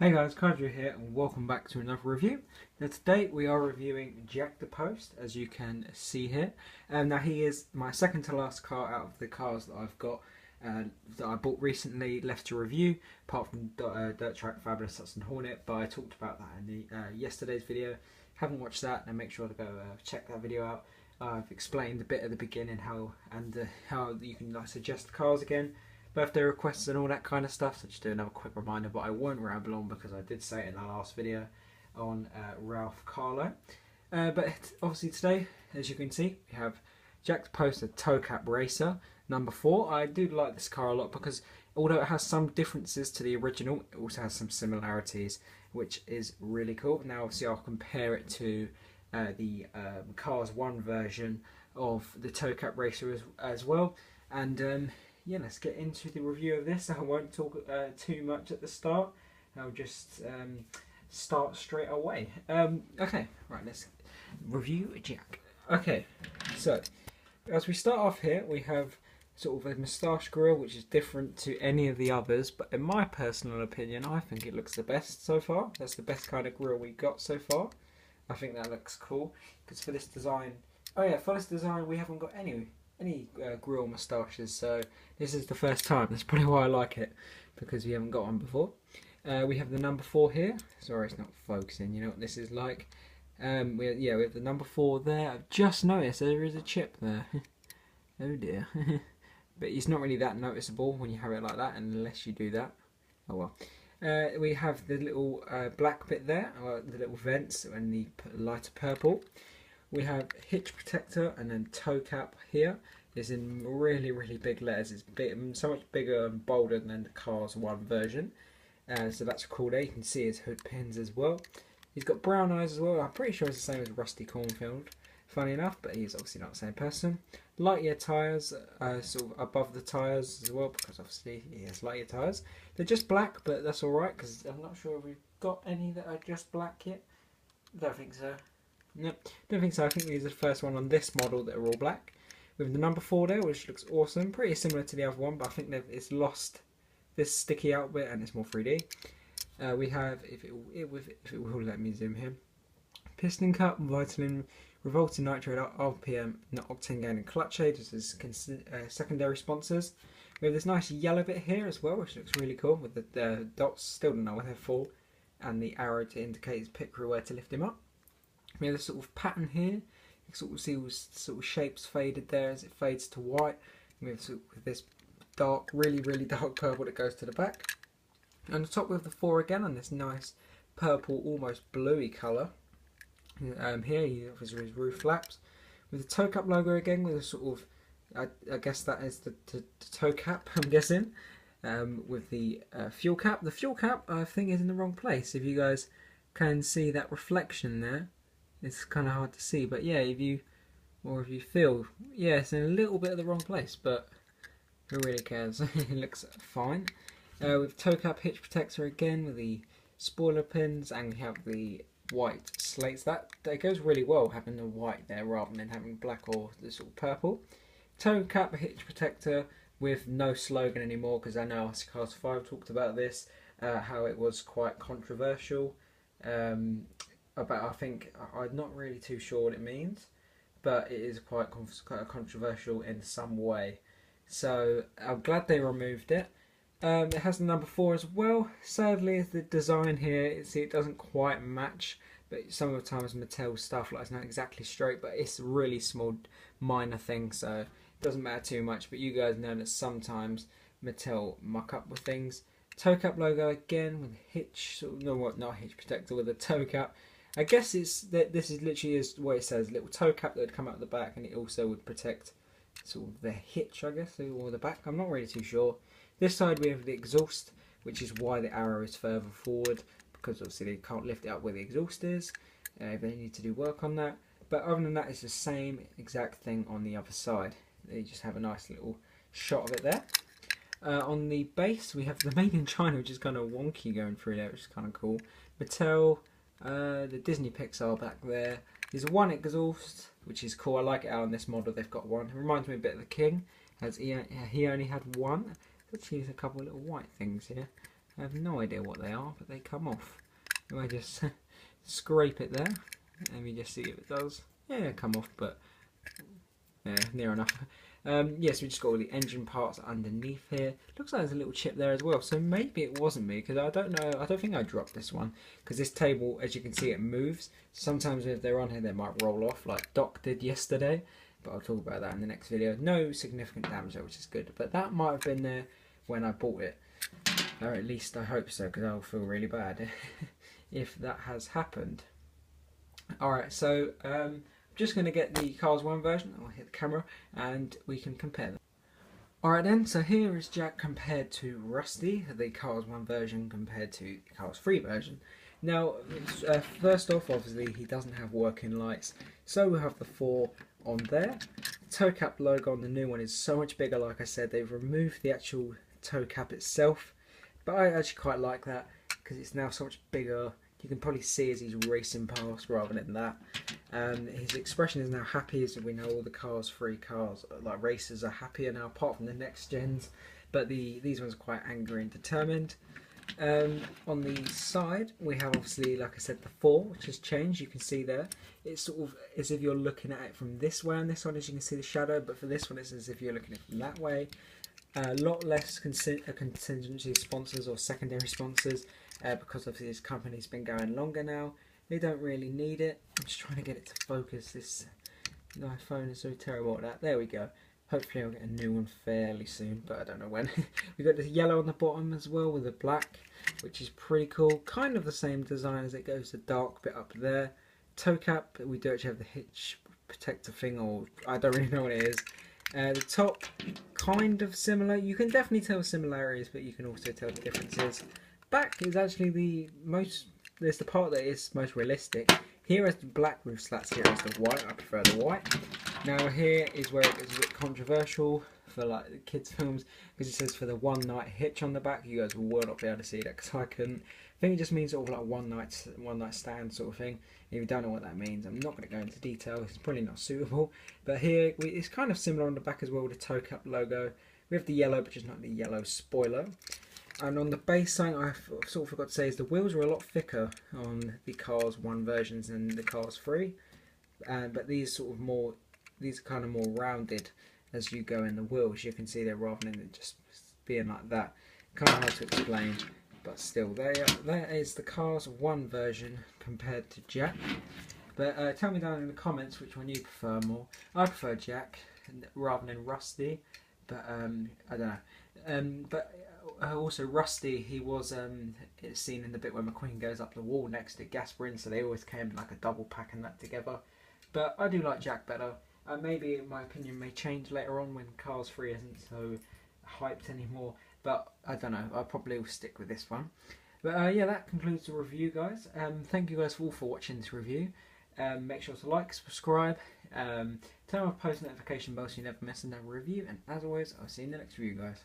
Hey guys, Kadri here and welcome back to another review. Now today we are reviewing Jack DePost, as you can see here. Now he is my second to last car out of the cars that I've got that I bought recently, left to review, apart from Dirt Track Fabulous Hudson Hornet, but I talked about that in the yesterday's video. Haven't watched that, then make sure to go check that video out. I've explained a bit at the beginning how you can suggest cars again, birthday requests and all that kind of stuff, so just do another quick reminder, but I won't ramble on because I did say it in the last video on Ralph Carlo. But obviously today, as you can see, we have Jack DePost, a Toe Cap Racer, number 4. I do like this car a lot because although it has some differences to the original, it also has some similarities, which is really cool. Now obviously I'll compare it to the Cars 1 version of the Toe Cap Racer as well, and yeah, let's get into the review of this. I won't talk too much at the start. I'll just start straight away. Okay, right, let's review Jack. Okay, so as we start off here, we have sort of a moustache grille, which is different to any of the others, but in my personal opinion, I think it looks the best so far. That's the best kind of grille we got so far. I think that looks cool, because for this design, we haven't got any grille moustaches, so this is the first time. That's probably why I like it, because we haven't got one before. We have the number 4 here. Sorry, it's not focusing. You know what this is like. We have the number 4 there. I've just noticed there is a chip there. Oh dear. But it's not really that noticeable when you have it like that, unless you do that. Oh well. We have the little black bit there, the little vents, and the lighter purple. We have hitch protector and then toe cap here. It's in really big letters. It's big, so much bigger and bolder than the Cars 1 version. So that's cool there. You can see his hood pins as well. He's got brown eyes as well. I'm pretty sure it's the same as Rusty Cornfield, funny enough, but he's obviously not the same person. Light year tyres, sort of above the tyres as well, because obviously he has light year tyres. They're just black, but that's alright, because I'm not sure if we've got any that are just black yet. I don't think so. No, don't think so. I think these are the first one on this model that are all black. With the number 4 there, which looks awesome. Pretty similar to the other one, but I think it's lost this sticky out bit and it's more 3D. We have, if it will let me zoom here, piston cup, Vitalin, Revolting Nitrate, RPM, Octane Gain and Clutch Aid as secondary sponsors. We have this nice yellow bit here as well, which looks really cool, with the dots, still don't know where they're for, and the arrow to indicate his pit crew where to lift him up. We have this sort of pattern here. You can sort of see all sort of shapes faded there as it fades to white. We have sort of this dark, really dark purple that goes to the back. On the top we have the 4 again on this nice purple, almost bluey colour. Here he has his roof flaps. With the toe cap logo again, with a sort of, I guess that is the toe cap, I'm guessing. With the fuel cap. The fuel cap I think is in the wrong place. If you guys can see that reflection there. It's kind of hard to see, but yeah, if you feel, yeah, it's in a little bit of the wrong place, but who really cares? It looks fine. With toe cap hitch protector again, with the spoiler pins, and we have the white slates. That goes really well having the white there rather than having black or the sort of purple. Toe cap hitch protector with no slogan anymore, because I know Cars 5 talked about this, how it was quite controversial. About, I think, I'm not really too sure what it means, but it is quite controversial in some way. So I'm glad they removed it. It has the number 4 as well. Sadly, the design here, it doesn't quite match, but some of the times Mattel stuff, like, it's not exactly straight, but it's a really small, minor thing, so it doesn't matter too much. But you guys know that sometimes Mattel muck up with things. Toe cap logo again with hitch, sort of, no, what, not hitch protector, with a toe cap. I guess this is literally what it says, little toe cap that would come out the back, and it also would protect sort of the hitch, I guess, or the back. I'm not really too sure. This side we have the exhaust, which is why the arrow is further forward, because obviously they can't lift it up where the exhaust is. They need to do work on that. But other than that, it's the same exact thing on the other side. They just have a nice little shot of it there. On the base, we have the Made in China, which is kind of wonky going through there, which is kind of cool. Mattel. The Disney Pixar back there. There's one exhaust, which is cool. I like it out on this model. They've got one. It reminds me a bit of the King, as he only had one. Actually, there's a couple of little white things here. I have no idea what they are, but they come off. If I just scrape it there, let me just see if it does. Yeah, come off, but yeah, near enough. Yes, we just got all the engine parts underneath here. Looks like there's a little chip there as well, so maybe it wasn't me, because I don't know, I don't think I dropped this one, because this table, as you can see, it moves. Sometimes if they're on here, they might roll off, like Doc did yesterday, but I'll talk about that in the next video. No significant damage though, which is good, but that might have been there when I bought it, or at least I hope so, because I'll feel really bad if that has happened. Alright, so I'm just going to get the Cars 1 version. I'll hit the camera and we can compare them. Alright then, so here is Jack compared to Rusty, the Cars 1 version compared to the Cars 3 version. Now, first off, obviously he doesn't have working lights, so we'll have the 4 on there. The toe cap logo on the new one is so much bigger. Like I said, they've removed the actual toe cap itself, but I actually quite like that because it's now so much bigger. You can probably see as he's racing past rather than that. His expression is now happy, as we know all the Cars 3 cars, like racers, are happier now, apart from the next gens. But these ones are quite angry and determined. On the side, we have obviously, like I said, the 4, which has changed. You can see there. It's sort of as if you're looking at it from this way on this one, as you can see the shadow. But for this one, it's as if you're looking at it from that way. A lot less contingency sponsors or secondary sponsors. Because obviously this company's been going longer now. They don't really need it. I'm just trying to get it to focus. This iPhone is so terrible at that. There we go. Hopefully I'll get a new one fairly soon, but I don't know when. We've got this yellow on the bottom as well with the black, which is pretty cool. Kind of the same design as it goes, the dark bit up there. Toe cap, we do actually have the hitch protector thing, or I don't really know what it is. The top, kind of similar. You can definitely tell similarities, but you can also tell the differences. Back is actually there's the part that is most realistic. Here is the black with slats, here is the white. I prefer the white. Now here is where it gets a bit controversial for like the kids films, because it says for the one night hitch on the back. You guys will not be able to see that because I couldn't. I think it just means sort of like one night stand sort of thing. If you don't know what that means, I'm not going to go into detail. It's probably not suitable. But here it's kind of similar on the back as well with the toe cap logo. We have the yellow, but just not the yellow spoiler. And on the base side, I sort of forgot to say, is the wheels are a lot thicker on the Cars 1 versions than the Cars 3. But these are kind of more rounded as you go in the wheels. You can see there rather than it just being like that. Kind of hard to explain, but still, there is the Cars 1 version compared to Jack. But tell me down in the comments which one you prefer more. I prefer Jack rather than Rusty, but I don't know. Also Rusty, he was seen in the bit where McQueen goes up the wall next to Gasparin, so they always came in like a double pack and that together. But I do like Jack better. Maybe my opinion may change later on when Cars 3 isn't so hyped anymore, but I don't know, I probably will stick with this one. But yeah, that concludes the review, guys. Thank you guys all for watching this review. Make sure to like, subscribe, turn on post notification bell so you never miss another review, and as always, I'll see you in the next review, guys.